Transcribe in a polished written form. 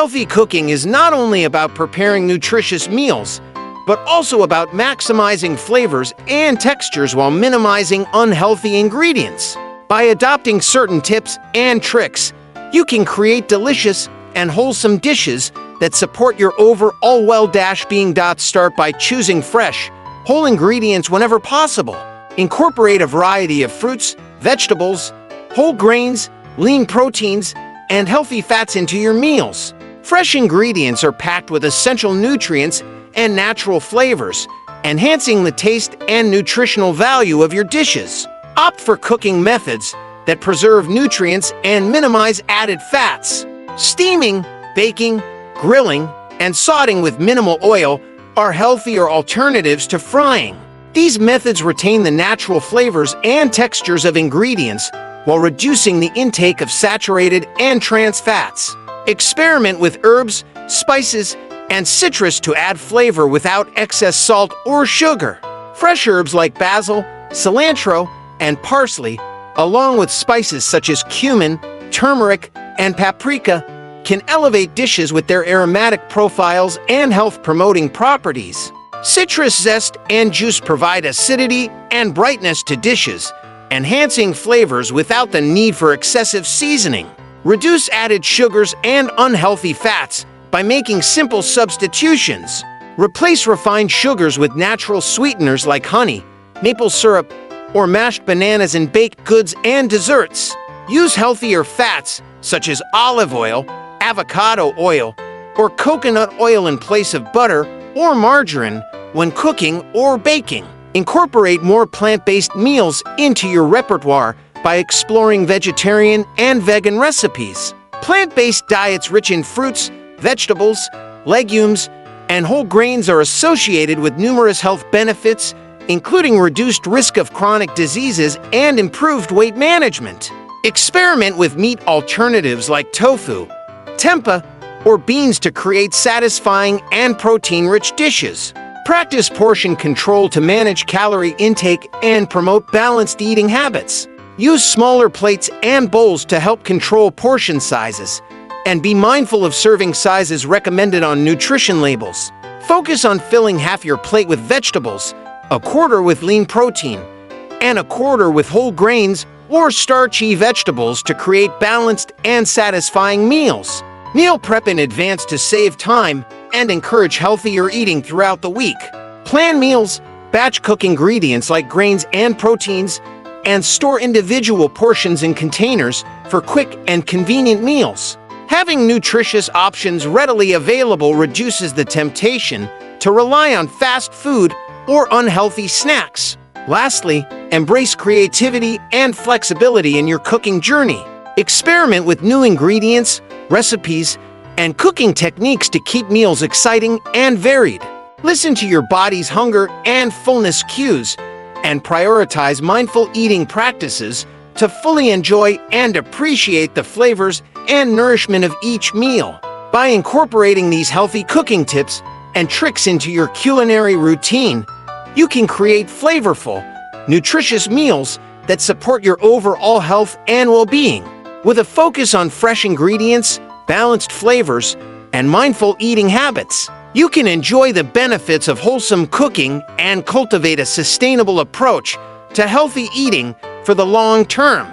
Healthy cooking is not only about preparing nutritious meals, but also about maximizing flavors and textures while minimizing unhealthy ingredients. By adopting certain tips and tricks, you can create delicious and wholesome dishes that support your overall well-being. Start by choosing fresh, whole ingredients whenever possible. Incorporate a variety of fruits, vegetables, whole grains, lean proteins, and healthy fats into your meals. Fresh ingredients are packed with essential nutrients and natural flavors, enhancing the taste and nutritional value of your dishes. Opt for cooking methods that preserve nutrients and minimize added fats. Steaming, baking, grilling, and sautéing with minimal oil are healthier alternatives to frying. These methods retain the natural flavors and textures of ingredients while reducing the intake of saturated and trans fats. Experiment with herbs, spices, and citrus to add flavor without excess salt or sugar. Fresh herbs like basil, cilantro, and parsley, along with spices such as cumin, turmeric, and paprika, can elevate dishes with their aromatic profiles and health-promoting properties. Citrus zest and juice provide acidity and brightness to dishes, enhancing flavors without the need for excessive seasoning. Reduce added sugars and unhealthy fats by making simple substitutions. Replace refined sugars with natural sweeteners like honey, maple syrup, or mashed bananas in baked goods and desserts. Use healthier fats such as olive oil, avocado oil, or coconut oil in place of butter or margarine when cooking or baking. Incorporate more plant-based meals into your repertoire by exploring vegetarian and vegan recipes. Plant-based diets rich in fruits, vegetables, legumes, and whole grains are associated with numerous health benefits, including reduced risk of chronic diseases and improved weight management. Experiment with meat alternatives like tofu, tempeh, or beans to create satisfying and protein-rich dishes. Practice portion control to manage calorie intake and promote balanced eating habits. Use smaller plates and bowls to help control portion sizes, and be mindful of serving sizes recommended on nutrition labels. Focus on filling half your plate with vegetables, a quarter with lean protein, and a quarter with whole grains or starchy vegetables to create balanced and satisfying meals. Meal prep in advance to save time and encourage healthier eating throughout the week. Plan meals, batch cook ingredients like grains and proteins, and store individual portions in containers for quick and convenient meals. Having nutritious options readily available reduces the temptation to rely on fast food or unhealthy snacks. Lastly, embrace creativity and flexibility in your cooking journey. Experiment with new ingredients, recipes, and cooking techniques to keep meals exciting and varied. Listen to your body's hunger and fullness cues, and prioritize mindful eating practices to fully enjoy and appreciate the flavors and nourishment of each meal. By incorporating these healthy cooking tips and tricks into your culinary routine, you can create flavorful, nutritious meals that support your overall health and well-being. With a focus on fresh ingredients, balanced flavors, and mindful eating habits, you can enjoy the benefits of wholesome cooking and cultivate a sustainable approach to healthy eating for the long term.